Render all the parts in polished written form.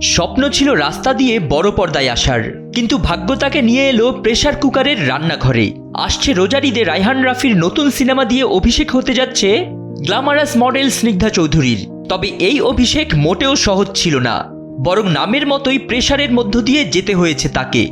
স্বপ্ন ছিল রাস্তা দিয়ে বড় পর্দায় আসার, কিন্তু ভাগ্য তাকে নিয়ে এলো প্রেসার কুকারের রান্নাঘরে। আসছে রোজার ঈদে রায়হান রাফির নতুন সিনেমা দিয়ে অভিষেক হতে যাচ্ছে গ্ল্যামারাস মডেল স্নিগ্ধা চৌধুরীর। তবে এই অভিষেক মোটেও সহজ ছিল না, বরং নামের মতোই প্রেসারের মধ্য দিয়ে যেতে হয়েছে তাকে।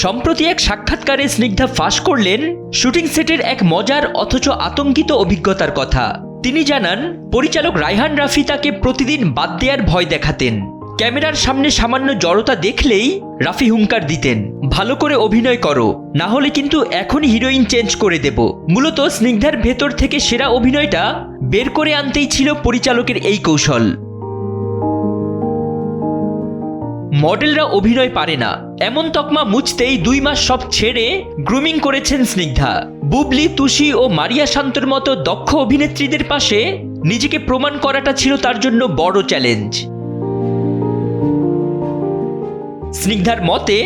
সম্প্রতি এক সাক্ষাৎকারে স্নিগ্ধা ফাঁস করলেন শুটিং সেটের এক মজার অথচ আতঙ্কিত অভিজ্ঞতার কথা। তিনি জানান, পরিচালক রায়হান রাফি তাকে প্রতিদিন বাদ দেওয়ার ভয় দেখাতেন। ক্যামেরার সামনে সামান্য জড়তা দেখলেই রাফি হুঙ্কার দিতেন, ভালো করে অভিনয় করো, না হলে কিন্তু এখনই হিরোইন চেঞ্জ করে দেব। মূলত স্নিগ্ধার ভেতর থেকে সেরা অভিনয়টা বের করে আনতেই ছিল পরিচালকের এই কৌশল। মডেলরা অভিনয় পারে না এমন তকমা মুছতেই 2 মাস সব ছেড়ে গ্রুমিং করেছেন স্নিগ্ধা। বুবলি, তুষি ও মারিয়া শান্তর মতো দক্ষ অভিনেত্রীদের পাশে নিজেকে প্রমাণ করাটা ছিল তার জন্য বড় চ্যালেঞ্জ। স্নিগ্ধার মতে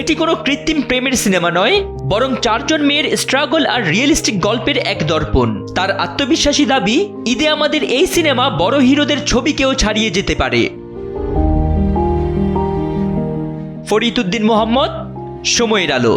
এটি কোনো কৃত্রিম প্রেমের সিনেমা নয়, বরং 4 জন মেয়ের স্ট্রাগল আর রিয়েলিস্টিক গল্পের এক দর্পণ। তার আত্মবিশ্বাসী দাবি, ঈদে আমাদের এই সিনেমা বড় হিরোদের ছবিকেও ছাড়িয়ে যেতে পারে। ফরিদ উদ্দিন মোহাম্মদ, সময়ের আলো।